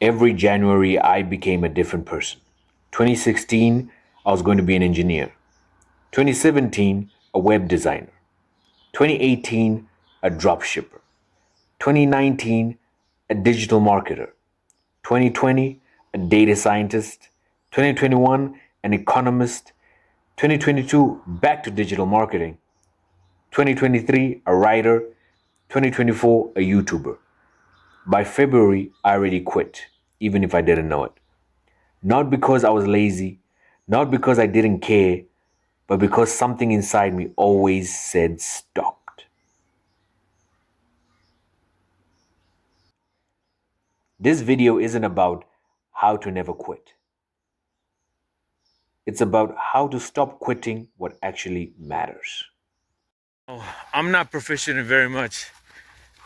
Every January, I became a different person. 2016, I was going to be an engineer. 2017, a web designer. 2018, a drop shipper. 2019, a digital marketer. 2020, a data scientist. 2021, an economist. 2022, back to digital marketing. 2023, a writer. 2024, a YouTuber. By February, I already quit, even if I didn't know it. Not because I was lazy, not because I didn't care, but because something inside me always said stopped. This video isn't about how to never quit. It's about how to stop quitting what actually matters. Oh, I'm not proficient in very much,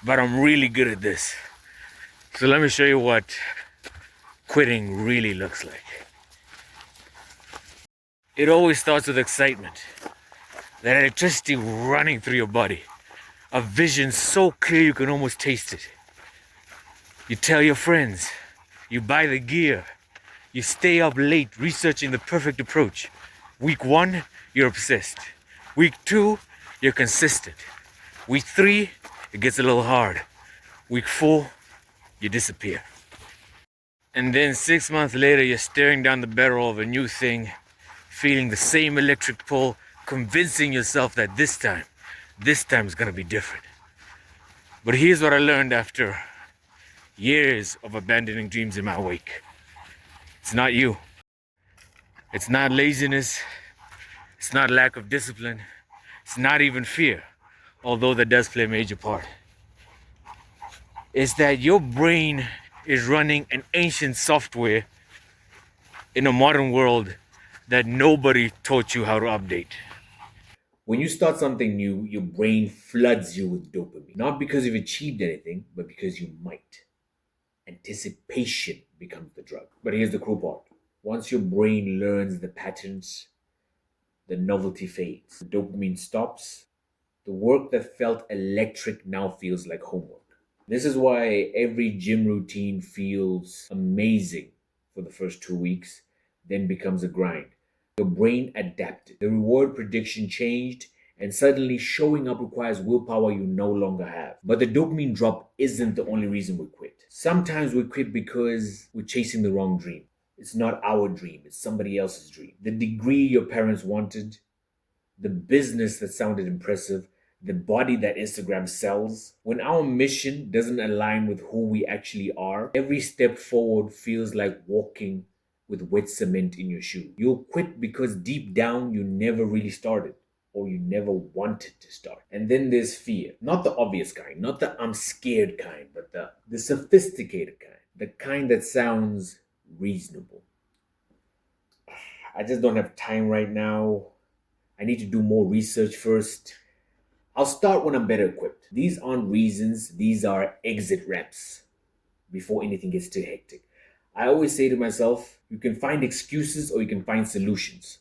but I'm really good at this. So let me show you what quitting really looks like. It always starts with excitement, that electricity running through your body, a vision so clear you can almost taste it. You tell your friends, you buy the gear, you stay up late researching the perfect approach. Week 1, you're obsessed. Week 2, you're consistent. Week 3, it gets a little hard. Week 4, you disappear. And then 6 months later, you're staring down the barrel of a new thing, feeling the same electric pull, convincing yourself that this time is gonna be different. But here's what I learned after years of abandoning dreams in my wake. It's not you. It's not laziness. It's not lack of discipline. It's not even fear, although that does play a major part. It's that your brain is running an ancient software in a modern world that nobody taught you how to update. When you start something new, your brain floods you with dopamine. Not because you've achieved anything, but because you might. Anticipation becomes the drug. But here's the cruel part. Once your brain learns the patterns, the novelty fades. The dopamine stops. The work that felt electric now feels like homework. This is why every gym routine feels amazing for the first 2 weeks, then becomes a grind. Your brain adapted. The reward prediction changed, and suddenly showing up requires willpower you no longer have. But the dopamine drop isn't the only reason we quit. Sometimes we quit because we're chasing the wrong dream. It's not our dream, it's somebody else's dream. The degree your parents wanted, the business that sounded impressive, the body that Instagram sells. When our mission doesn't align with who we actually are, every step forward feels like walking with wet cement in your shoe. You'll quit because deep down you never really started, or you never wanted to start. And then there's fear. Not the obvious kind, not the I'm scared kind, but the sophisticated kind. The kind that sounds reasonable. I just don't have time right now. I need to do more research first. I'll start when I'm better equipped. These aren't reasons, these are exit ramps before anything gets too hectic. I always say to myself, you can find excuses or you can find solutions.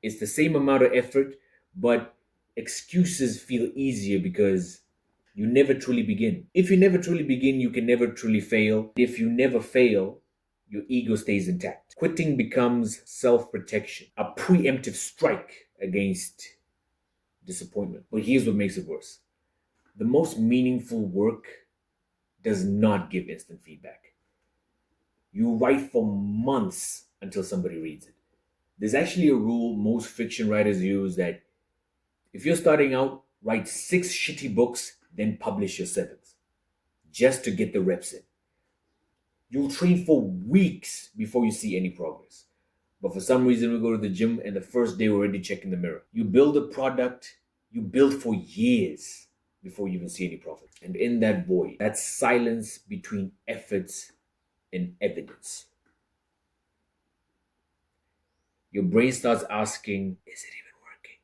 It's the same amount of effort, but excuses feel easier because you never truly begin. If you never truly begin, you can never truly fail. If you never fail, your ego stays intact. Quitting becomes self protection, a preemptive strike against disappointment. But here's what makes it worse: the most meaningful work does not give instant feedback. You write for months until somebody reads it. There's actually a rule most fiction writers use that if you're starting out, write 6 shitty books, then publish your 7th, just to get the reps in. You'll train for weeks before you see any progress. But for some reason, we go to the gym and the first day we're already checking the mirror. You build a product you build for years before you even see any profit. And in that void, that silence between efforts and evidence, your brain starts asking, is it even working?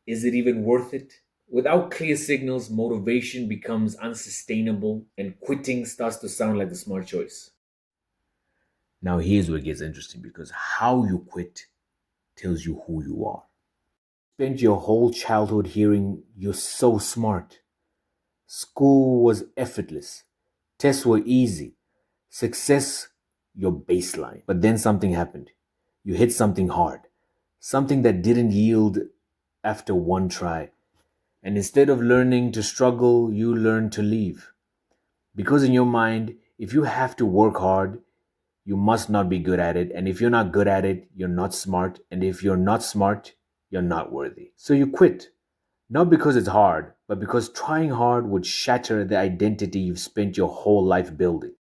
Is it even worth it? Without clear signals, motivation becomes unsustainable and quitting starts to sound like the smart choice. Now, here's where it gets interesting because how you quit tells you who you are. Spent your whole childhood hearing you're so smart. School was effortless. Tests were easy. Success, your baseline. But then something happened. You hit something hard, something that didn't yield after one try. And instead of learning to struggle, you learn to leave. Because in your mind, if you have to work hard, you must not be good at it. And if you're not good at it, you're not smart. And if you're not smart, you're not worthy. So you quit. Not because it's hard, but because trying hard would shatter the identity you've spent your whole life building.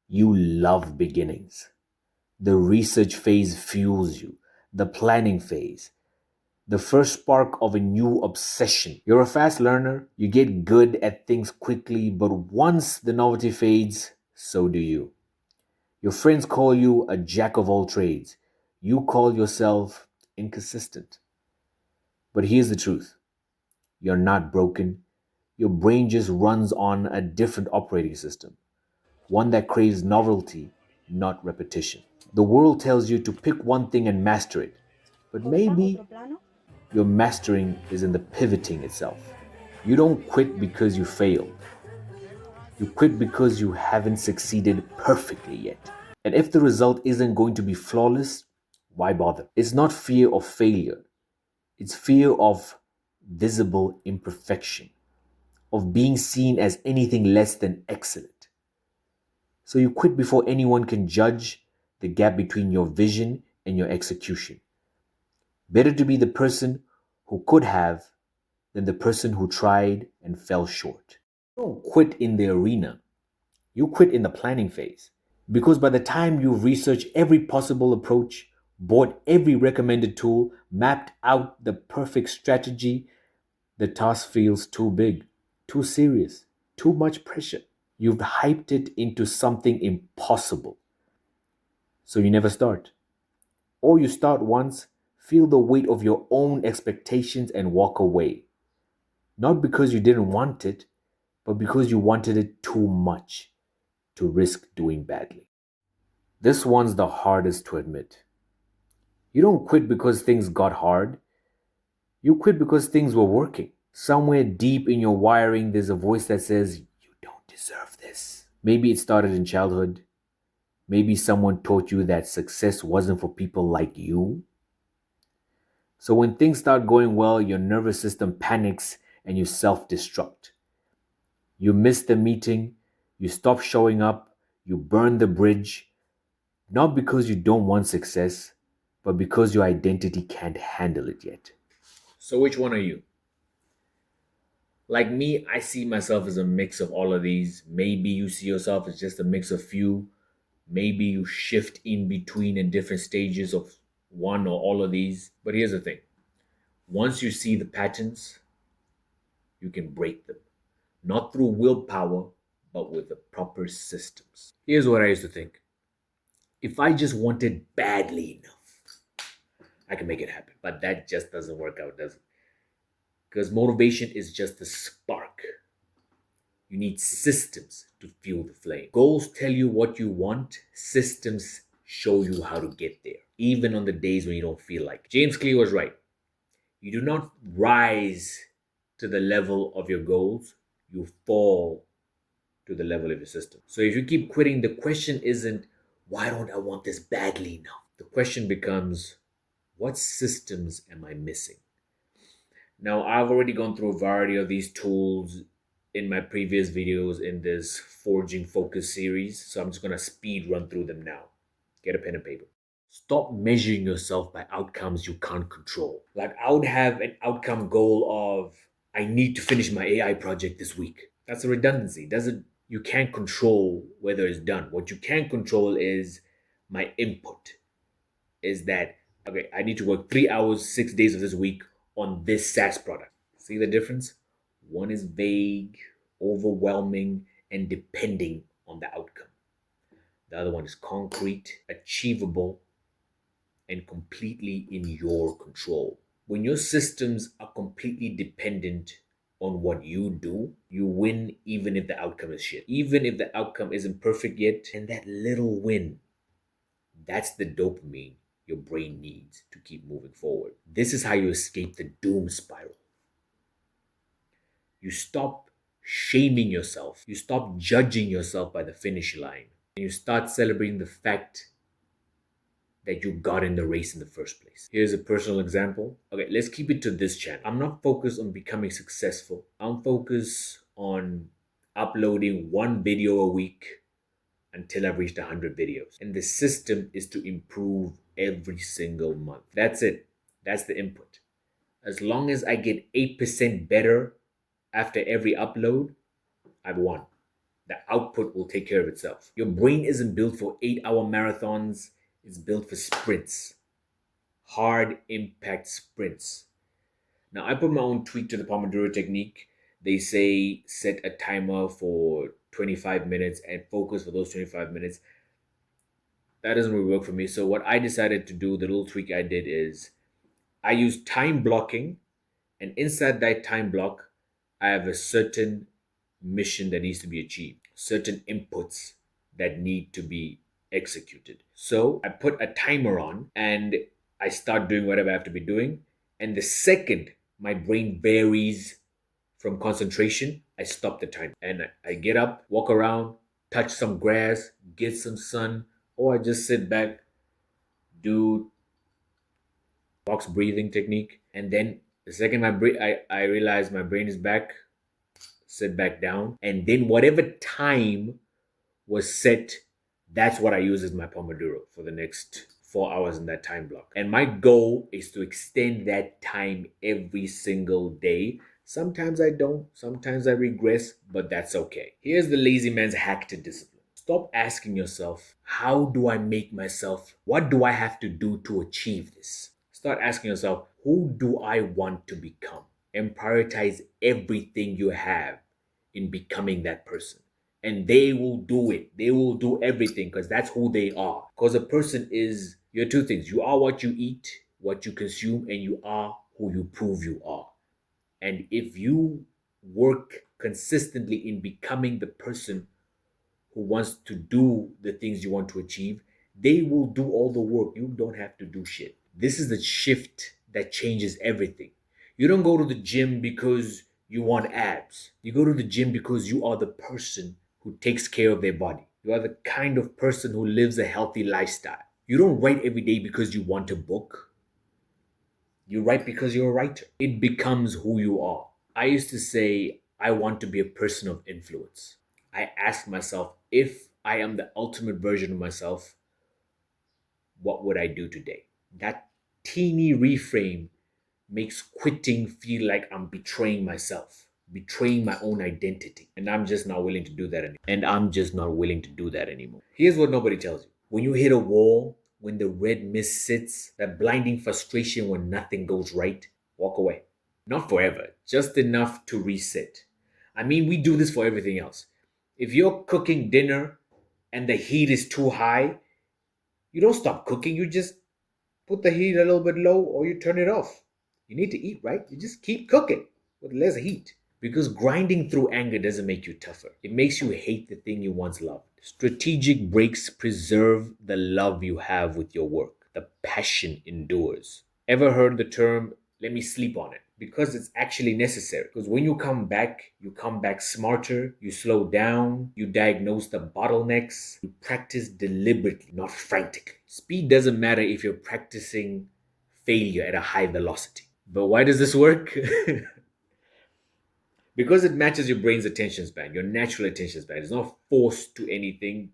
You love beginnings. The research phase fuels you. The planning phase. The first spark of a new obsession. You're a fast learner. You get good at things quickly, but once the novelty fades, so do you. Your friends call you a jack of all trades. You call yourself inconsistent. But here's the truth. You're not broken. Your brain just runs on a different operating system, one that craves novelty, not repetition. The world tells you to pick one thing and master it, but maybe your mastering is in the pivoting itself. You don't quit because you failed. You quit because you haven't succeeded perfectly yet. And if the result isn't going to be flawless, why bother? It's not fear of failure, it's fear of visible imperfection, of being seen as anything less than excellent. So you quit before anyone can judge the gap between your vision and your execution. Better to be the person who could have than the person who tried and fell short. You don't quit in the arena, you quit in the planning phase. Because by the time you've researched every possible approach, bought every recommended tool, mapped out the perfect strategy, the task feels too big, too serious, too much pressure. You've hyped it into something impossible. So you never start. Or you start once, feel the weight of your own expectations, and walk away. Not because you didn't want it, but because you wanted it too much to risk doing badly. This one's the hardest to admit. You don't quit because things got hard. You quit because things were working. Somewhere deep in your wiring, there's a voice that says, you don't deserve this. Maybe it started in childhood. Maybe someone taught you that success wasn't for people like you. So when things start going well, your nervous system panics and you self destruct. You miss the meeting, you stop showing up, you burn the bridge, not because you don't want success, but because your identity can't handle it yet. So, which one are you? Like me, I see myself as a mix of all of these. Maybe you see yourself as just a mix of few. Maybe you shift in between in different stages of one or all of these. But here's the thing, once you see the patterns, you can break them. Not through willpower, but with the proper systems. Here's what I used to think, if I just wanted badly enough, I can make it happen. But that just doesn't work out, does it? Because motivation is just a spark. You need systems to fuel the flame. Goals tell you what you want, systems show you how to get there, even on the days when you don't feel like it. James Clear was right. You do not rise to the level of your goals, you fall to the level of your system. So if you keep quitting, the question isn't, why don't I want this badly enough? The question becomes, what systems am I missing? Now, I've already gone through a variety of these tools in my previous videos in this Forging Focus series, so I'm just going to speed run through them now. Get a pen and paper. Stop measuring yourself by outcomes you can't control. Like, I would have an outcome goal of, I need to finish my AI project this week. That's a redundancy. You can't control whether it's done. What you can control is my input. Is that, okay, I need to work 3 hours, 6 days of this week on this SaaS product. See the difference? One is vague, overwhelming, and depending on the outcome. The other one is concrete, achievable, and completely in your control. When your systems are completely dependent on what you do, you win even if the outcome is shit. Even if the outcome isn't perfect yet, and that little win, that's the dopamine your brain needs to keep moving forward. This is how you escape the doom spiral. You stop shaming yourself. You stop judging yourself by the finish line. And you start celebrating the fact that you got in the race in the first place. Here's a personal example. Okay, let's keep it to this channel. I'm not focused on becoming successful. I'm focused on uploading one video a week until I've reached 100 videos. And the system is to improve every single month. That's it. That's the input. As long as I get 8% better after every upload, I've won. The output will take care of itself. Your brain isn't built for 8-hour marathons, it's built for sprints, hard impact sprints. Now, I put my own tweak to the Pomodoro technique. They say set a timer for 25 minutes and focus for those 25 minutes. That doesn't really work for me. So, what I decided to do, the little tweak I did is I use time blocking, and inside that time block, I have a certain mission that needs to be achieved, certain inputs that need to be executed. So I put a timer on and I start doing whatever I have to be doing. And the second my brain varies from concentration, I stop the timer. And I get up, walk around, touch some grass, get some sun, or I just sit back, do box breathing technique. And then the second I realize my brain is back, sit back down, and then whatever time was set, that's what I use as my Pomodoro for the next 4 hours in that time block. And my goal is to extend that time every single day. Sometimes I don't, sometimes I regress, but that's okay. Here's the lazy man's hack to discipline. Stop asking yourself, how do I make myself, what do I have to do to achieve this? Start asking yourself, who do I want to become? And prioritize everything you have in becoming that person. And they will do it. They will do everything because that's who they are. Because a person is, you're two things. You are what you eat, what you consume, and you are who you prove you are. And if you work consistently in becoming the person who wants to do the things you want to achieve, they will do all the work. You don't have to do shit. This is the shift that changes everything. You don't go to the gym because you want abs. You go to the gym because you are the person who takes care of their body. You are the kind of person who lives a healthy lifestyle. You don't write every day because you want a book. You write because you're a writer. It becomes who you are. I used to say, I want to be a person of influence. I ask myself, if I am the ultimate version of myself, what would I do today? That teeny reframe makes quitting feel like I'm betraying myself, betraying my own identity. And I'm just not willing to do that anymore. Here's what nobody tells you. When you hit a wall, when the red mist sits, that blinding frustration when nothing goes right, walk away. Not forever, just enough to reset. I mean, we do this for everything else. If you're cooking dinner and the heat is too high, you don't stop cooking, you just put the heat a little bit low or you turn it off. You need to eat, right? You just keep cooking with less heat. Because grinding through anger doesn't make you tougher. It makes you hate the thing you once loved. Strategic breaks preserve the love you have with your work. The passion endures. Ever heard the term, let me sleep on it? Because it's actually necessary. Because when you come back smarter, you slow down, you diagnose the bottlenecks, you practice deliberately, not frantically. Speed doesn't matter if you're practicing failure at a high velocity. But why does this work? Because it matches your brain's attention span, your natural attention span. It's not forced to anything.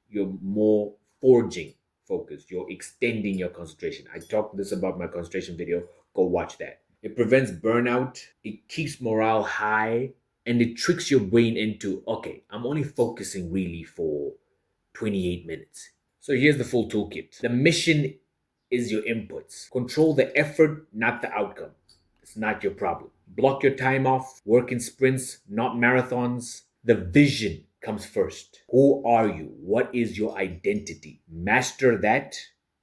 You're more forging focus. You're extending your concentration. I talked this about my concentration video. Go watch that. It prevents burnout. It keeps morale high. And it tricks your brain into, okay, I'm only focusing really for 28 minutes. So here's the full toolkit. The mission is your inputs. Control the effort, not the outcome. It's not your problem. Block your time off. Work in sprints, not marathons. The vision comes first. Who are you? What is your identity? Master that,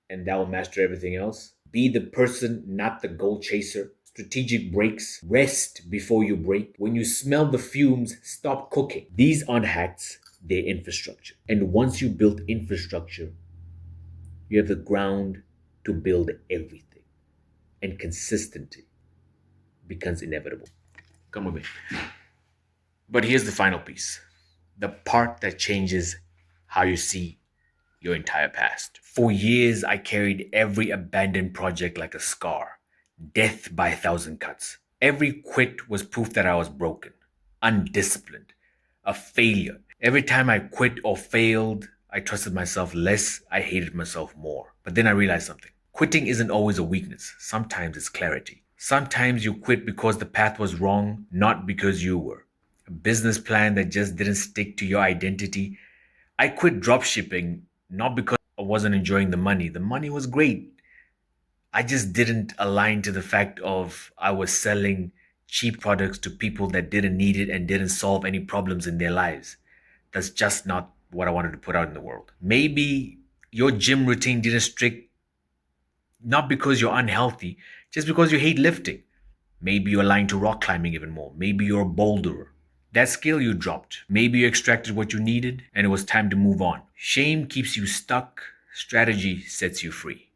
and that will master everything else. Be the person, not the goal chaser. Strategic breaks. Rest before you break. When you smell the fumes, stop cooking. These aren't hacks, they're infrastructure. And once you build infrastructure, you have the ground to build everything. And consistency becomes inevitable. Come with me. But here's the final piece, the part that changes how you see your entire past. For years, I carried every abandoned project like a scar, death by a thousand cuts. Every quit was proof that I was broken, undisciplined, a failure. Every time I quit or failed, I trusted myself less, I hated myself more. But then I realized something. Quitting isn't always a weakness, sometimes it's clarity. Sometimes you quit because the path was wrong, not because you were. A business plan that just didn't stick to your identity. I quit dropshipping not because I wasn't enjoying the money. The money was great. I just didn't align to the fact of I was selling cheap products to people that didn't need it and didn't solve any problems in their lives. That's just not what I wanted to put out in the world. Maybe your gym routine didn't stick not because you're unhealthy, just because you hate lifting. Maybe you're aligned to rock climbing even more. Maybe you're a boulderer. That skill you dropped. Maybe you extracted what you needed and it was time to move on. Shame keeps you stuck. Strategy sets you free.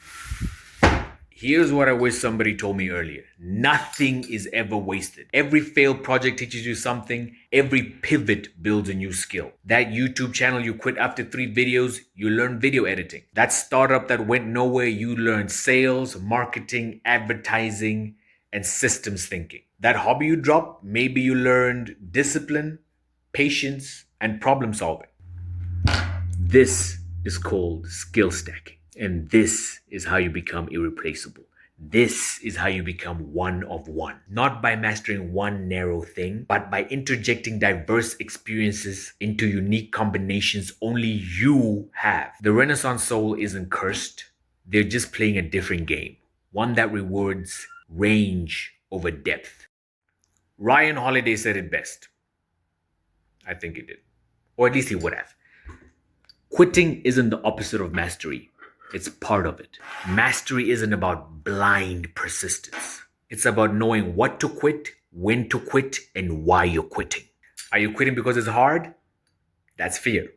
Here's what I wish somebody told me earlier. Nothing is ever wasted. Every failed project teaches you something. Every pivot builds a new skill. That YouTube channel you quit after 3 videos, you learn video editing. That startup that went nowhere, you learned sales, marketing, advertising, and systems thinking. That hobby you dropped, maybe you learned discipline, patience, and problem solving. This is called skill stacking. And this is how you become irreplaceable. This is how you become one of one. Not by mastering one narrow thing, but by interjecting diverse experiences into unique combinations only you have. The Renaissance soul isn't cursed. They're just playing a different game. One that rewards range over depth. Ryan Holiday said it best. I think he did. Or at least he would have. Quitting isn't the opposite of mastery. It's part of it. Mastery isn't about blind persistence. It's about knowing what to quit, when to quit, and why you're quitting. Are you quitting because it's hard? That's fear.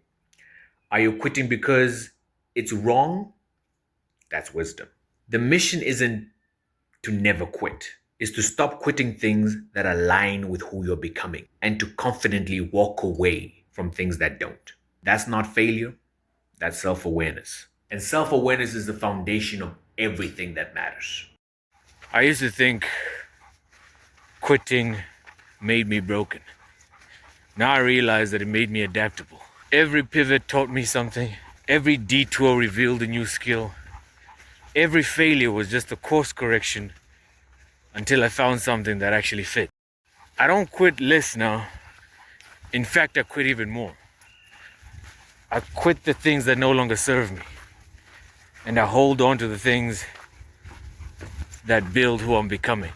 Are you quitting because it's wrong? That's wisdom. The mission isn't to never quit. It's to stop quitting things that align with who you're becoming and to confidently walk away from things that don't. That's not failure. That's self-awareness. And self-awareness is the foundation of everything that matters. I used to think quitting made me broken. Now I realize that it made me adaptable. Every pivot taught me something. Every detour revealed a new skill. Every failure was just a course correction until I found something that actually fit. I don't quit less now. In fact, I quit even more. I quit the things that no longer serve me. And I hold on to the things that build who I'm becoming.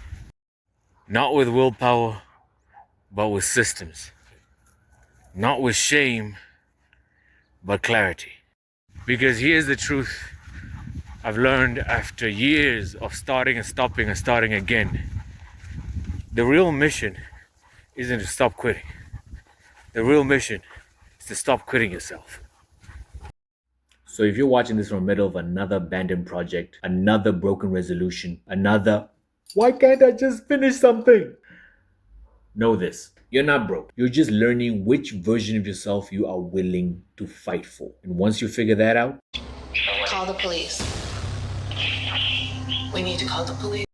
Not with willpower, but with systems. Not with shame, but clarity. Because here's the truth I've learned after years of starting and stopping and starting again. The real mission isn't to stop quitting. The real mission is to stop quitting yourself. So if you're watching this from the middle of another abandoned project, another broken resolution, another, why can't I just finish something? Know this, you're not broke. You're just learning which version of yourself you are willing to fight for. And once you figure that out, call the police. We need to call the police.